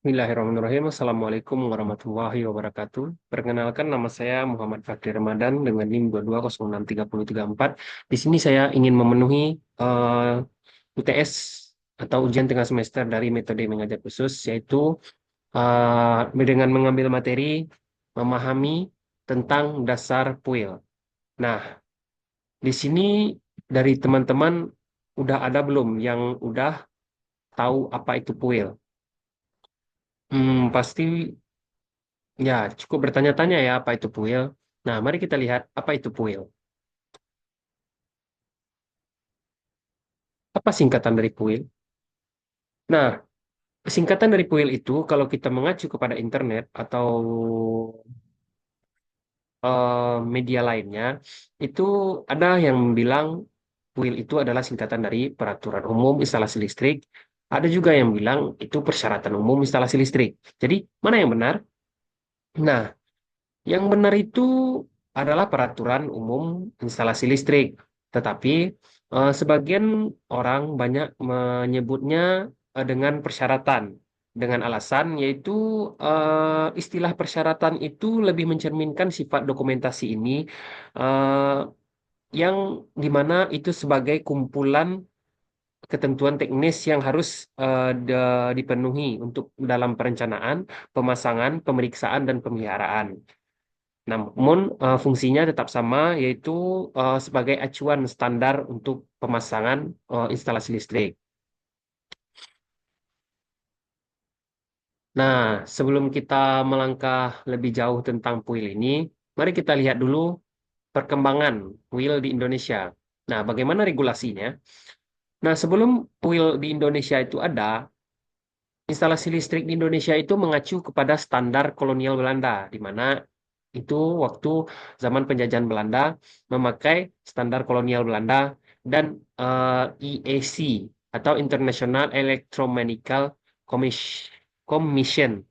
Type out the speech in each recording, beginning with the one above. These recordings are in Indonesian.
Bismillahirrahmanirrahim. Assalamualaikum warahmatullahi wabarakatuh. Perkenalkan, nama saya Muhammad Fakri Ramadan dengan NIM 22063034. Di sini saya ingin memenuhi UTS atau ujian tengah semester dari metode mengajar khusus, yaitu dengan mengambil materi memahami tentang dasar PUIL. Nah, di sini dari teman-teman udah ada belum yang udah tahu apa itu PUIL? Pasti. Ya, cukup bertanya-tanya ya apa itu puil. Nah, mari kita lihat apa itu puil. Apa singkatan dari puil? Nah, singkatan dari puil itu kalau kita mengacu kepada internet atau media lainnya, itu ada yang bilang puil itu adalah singkatan dari Peraturan Umum Instalasi Listrik. Ada juga yang bilang itu Persyaratan Umum Instalasi Listrik. Jadi, mana yang benar? Nah, yang benar itu adalah peraturan umum instalasi listrik. Tetapi sebagian orang banyak menyebutnya dengan persyaratan. Dengan alasan yaitu istilah persyaratan itu lebih mencerminkan sifat dokumentasi ini eh, yang dimana itu sebagai kumpulan ketentuan teknis yang harus dipenuhi untuk dalam perencanaan, pemasangan, pemeriksaan, dan pemeliharaan. Namun fungsinya tetap sama, yaitu sebagai acuan standar untuk pemasangan instalasi listrik. Nah, sebelum kita melangkah lebih jauh tentang PUIL ini, mari kita lihat dulu perkembangan PUIL di Indonesia. Nah, bagaimana regulasinya? Nah, sebelum PUIL di Indonesia itu ada, instalasi listrik di Indonesia itu mengacu kepada standar kolonial Belanda, di mana itu waktu zaman penjajahan Belanda memakai standar kolonial Belanda dan EAC atau International Electromechanical Commission.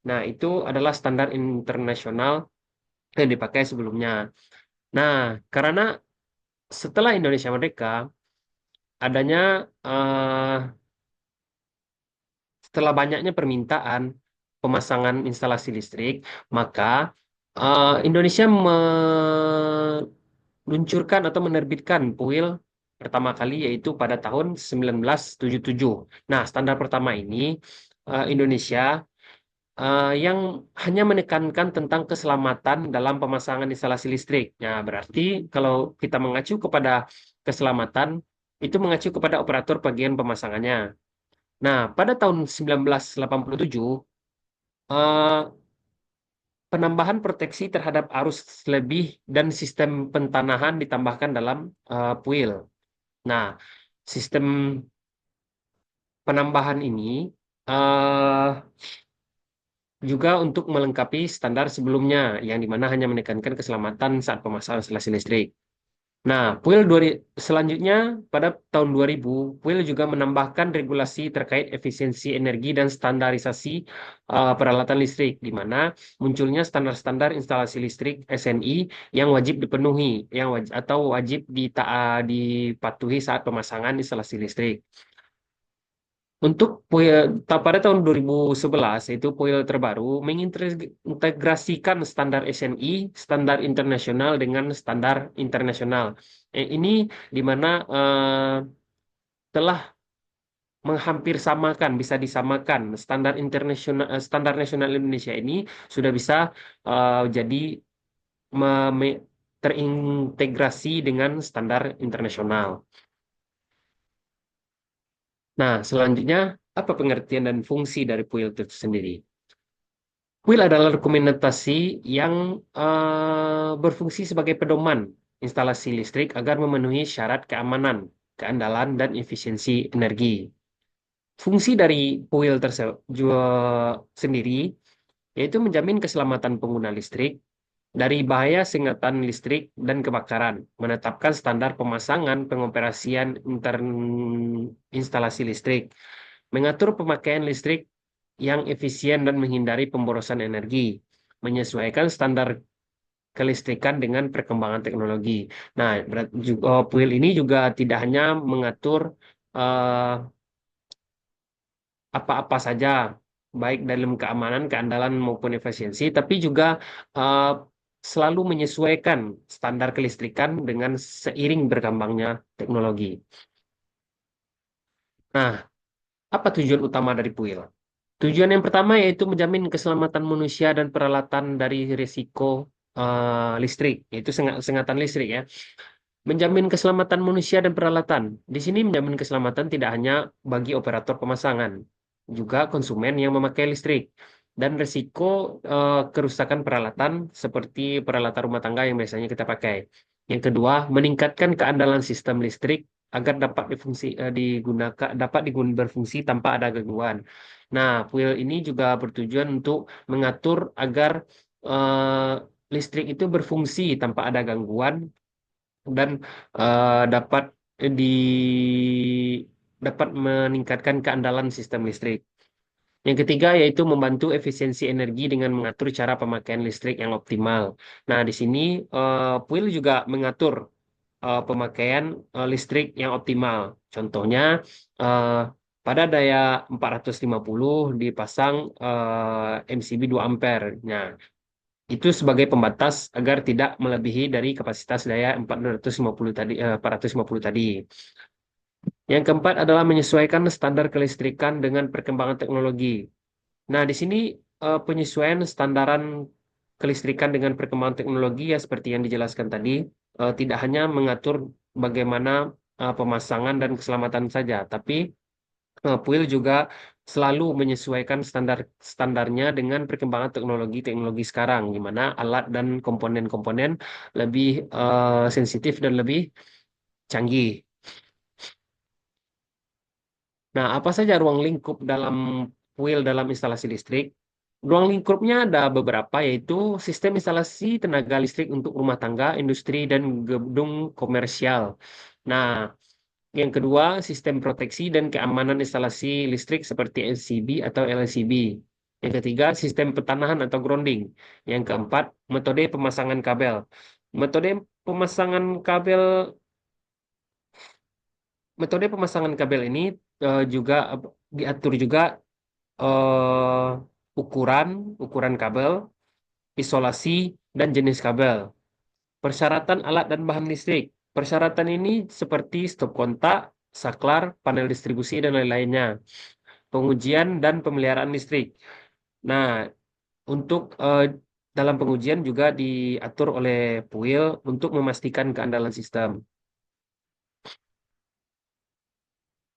Nah, itu adalah standar internasional yang dipakai sebelumnya. Nah, karena setelah Indonesia merdeka, adanya setelah banyaknya permintaan pemasangan instalasi listrik, maka Indonesia meluncurkan atau menerbitkan PUIL pertama kali yaitu pada tahun 1977. Nah, standar pertama ini Indonesia yang hanya menekankan tentang keselamatan dalam pemasangan instalasi listrik. Nah, berarti kalau kita mengacu kepada keselamatan, itu mengacu kepada operator bagian pemasangannya. Nah, pada tahun 1987, eh, penambahan proteksi terhadap arus lebih dan sistem pentanahan ditambahkan dalam PUIL. Nah, sistem penambahan ini eh, juga untuk melengkapi standar sebelumnya, yang dimana hanya menekankan keselamatan saat pemasangan instalasi listrik. Nah, selanjutnya pada tahun 2000, PUIL juga menambahkan regulasi terkait efisiensi energi dan standarisasi peralatan listrik, di mana munculnya standar-standar instalasi listrik SNI yang wajib dipenuhi, atau wajib dipatuhi saat pemasangan instalasi listrik. Untuk PUIL pada tahun 2011, itu PUIL terbaru mengintegrasikan standar SNI, standar internasional dengan standar internasional. Ini di mana telah menghampir samakan, bisa disamakan standar internasional, standar nasional Indonesia ini sudah bisa jadi terintegrasi dengan standar internasional. Nah, selanjutnya apa pengertian dan fungsi dari PUIL itu sendiri? PUIL adalah dokumentasi yang berfungsi sebagai pedoman instalasi listrik agar memenuhi syarat keamanan, keandalan, dan efisiensi energi. Fungsi dari PUIL tersebut sendiri yaitu menjamin keselamatan pengguna listrik dari bahaya sengatan listrik dan kebakaran, menetapkan standar pemasangan pengoperasian instalasi listrik, mengatur pemakaian listrik yang efisien dan menghindari pemborosan energi, menyesuaikan standar kelistrikan dengan perkembangan teknologi. Nah, PUIL ini juga tidak hanya mengatur eh, apa-apa saja. baik dalam keamanan, keandalan maupun efisiensi, tapi juga uh, selalu menyesuaikan standar kelistrikan dengan seiring berkembangnya teknologi. Nah, apa tujuan utama dari PUIL? Tujuan yang pertama yaitu menjamin keselamatan manusia dan peralatan dari risiko listrik, yaitu sengatan listrik ya. Menjamin keselamatan manusia dan peralatan. Di sini menjamin keselamatan tidak hanya bagi operator pemasangan, juga konsumen yang memakai listrik. Dan risiko kerusakan peralatan seperti peralatan rumah tangga yang biasanya kita pakai. Yang kedua, meningkatkan keandalan sistem listrik agar dapat berfungsi tanpa ada gangguan. Nah, PUIL ini juga bertujuan untuk mengatur agar listrik itu berfungsi tanpa ada gangguan dan dapat di dapat meningkatkan keandalan sistem listrik. Yang ketiga yaitu membantu efisiensi energi dengan mengatur cara pemakaian listrik yang optimal. Nah, di sini PUIL juga mengatur pemakaian listrik yang optimal. Contohnya eh, pada daya 450 dipasang MCB 2 ampere. Nah, itu sebagai pembatas agar tidak melebihi dari kapasitas daya 450 tadi 450 tadi. Yang keempat adalah menyesuaikan standar kelistrikan dengan perkembangan teknologi. Nah, di sini penyesuaian standaran kelistrikan dengan perkembangan teknologi ya seperti yang dijelaskan tadi tidak hanya mengatur bagaimana pemasangan dan keselamatan saja, tapi PUIL juga selalu menyesuaikan standarnya dengan perkembangan teknologi-teknologi sekarang, di mana alat dan komponen-komponen lebih sensitif dan lebih canggih. Nah, apa saja ruang lingkup dalam PUIL dalam instalasi listrik? Ruang lingkupnya ada beberapa, yaitu sistem instalasi tenaga listrik untuk rumah tangga, industri, dan gedung komersial. Nah, yang kedua, sistem proteksi dan keamanan instalasi listrik seperti LCB atau LCB. Yang ketiga, sistem pertanahan atau grounding. Yang keempat, metode pemasangan kabel. Metode pemasangan kabel, metode pemasangan kabel ini juga diatur juga eh, ukuran, ukuran kabel, isolasi, dan jenis kabel. Persyaratan alat dan bahan listrik. Persyaratan ini seperti stop kontak, saklar, panel distribusi, dan lain-lainnya. Pengujian dan pemeliharaan listrik. Nah, untuk dalam pengujian juga diatur oleh PUIL untuk memastikan keandalan sistem.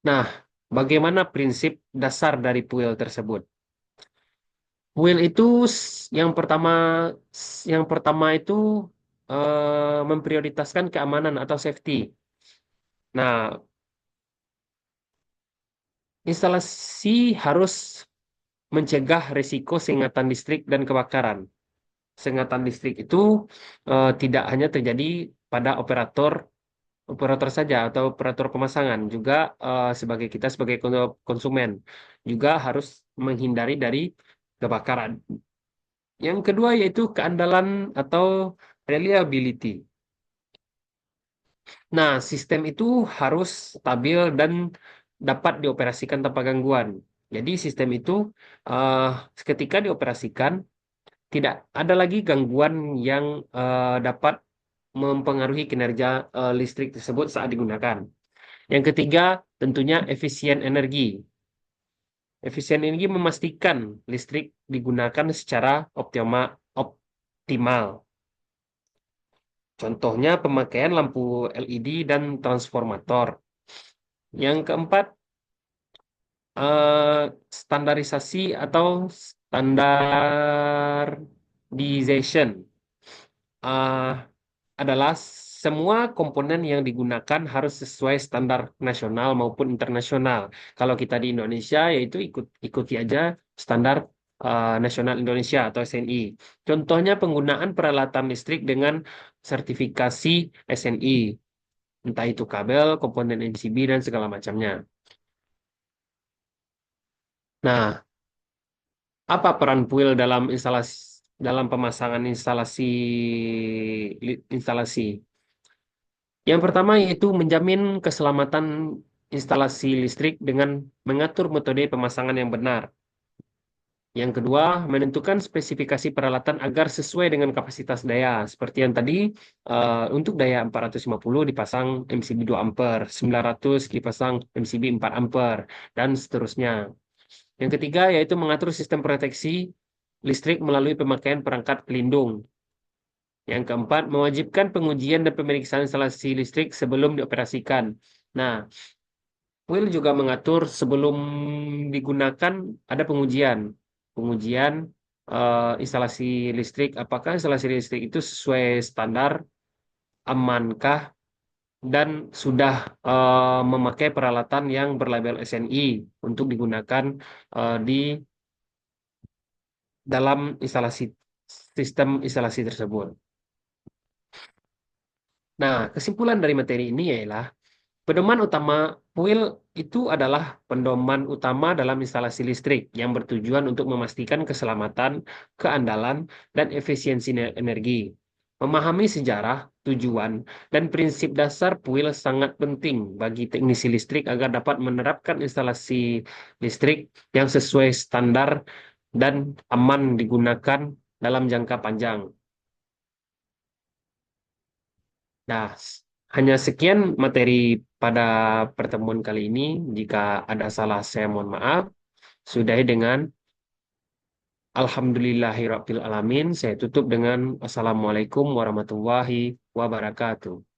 Nah, bagaimana prinsip dasar dari PUIL tersebut? PUIL itu yang pertama itu memprioritaskan keamanan atau safety. Nah, instalasi harus mencegah risiko sengatan listrik dan kebakaran. Sengatan listrik itu tidak hanya terjadi pada operator operator saja atau operator pemasangan, juga sebagai konsumen juga harus menghindari dari kebakaran. Yang kedua yaitu keandalan atau reliability. Nah, sistem itu harus stabil dan dapat dioperasikan tanpa gangguan. Jadi sistem itu eh, ketika dioperasikan tidak ada lagi gangguan yang dapat mempengaruhi kinerja listrik tersebut saat digunakan. Yang ketiga, tentunya efisien energi. Efisien energi memastikan listrik digunakan secara optimal. Contohnya pemakaian lampu LED dan transformator. Yang keempat, eh, standarisasi atau standardization. Eh, adalah semua komponen yang digunakan harus sesuai standar nasional maupun internasional. Kalau kita di Indonesia, yaitu ikuti aja standar nasional Indonesia atau SNI. Contohnya penggunaan peralatan listrik dengan sertifikasi SNI, entah itu kabel, komponen NCB dan segala macamnya. Nah, apa peran PUIL dalam pemasangan instalasi? Yang pertama yaitu menjamin keselamatan instalasi listrik dengan mengatur metode pemasangan yang benar. Yang kedua, menentukan spesifikasi peralatan agar sesuai dengan kapasitas daya. Seperti yang tadi, untuk daya 450 dipasang MCB 2 ampere, 900 dipasang MCB 4 ampere, dan seterusnya. Yang ketiga, yaitu mengatur sistem proteksi listrik melalui pemakaian perangkat pelindung. Yang keempat, mewajibkan pengujian dan pemeriksaan instalasi listrik sebelum dioperasikan. Nah, Will juga mengatur sebelum digunakan ada pengujian. Pengujian instalasi listrik, apakah instalasi listrik itu sesuai standar, amankah, dan sudah memakai peralatan yang berlabel SNI untuk digunakan di dalam instalasi sistem instalasi tersebut. Nah, kesimpulan dari materi ini ialah pedoman utama kuil itu adalah pedoman utama dalam instalasi listrik yang bertujuan untuk memastikan keselamatan, keandalan, dan efisiensi energi. Memahami sejarah, tujuan, dan prinsip dasar kuil sangat penting bagi teknisi listrik agar dapat menerapkan instalasi listrik yang sesuai standar dan aman digunakan dalam jangka panjang. Nah, hanya sekian materi pada pertemuan kali ini. Jika ada salah, saya mohon maaf. Sudahi dengan Alhamdulillahirabbil alamin. Saya tutup dengan Assalamualaikum warahmatullahi wabarakatuh.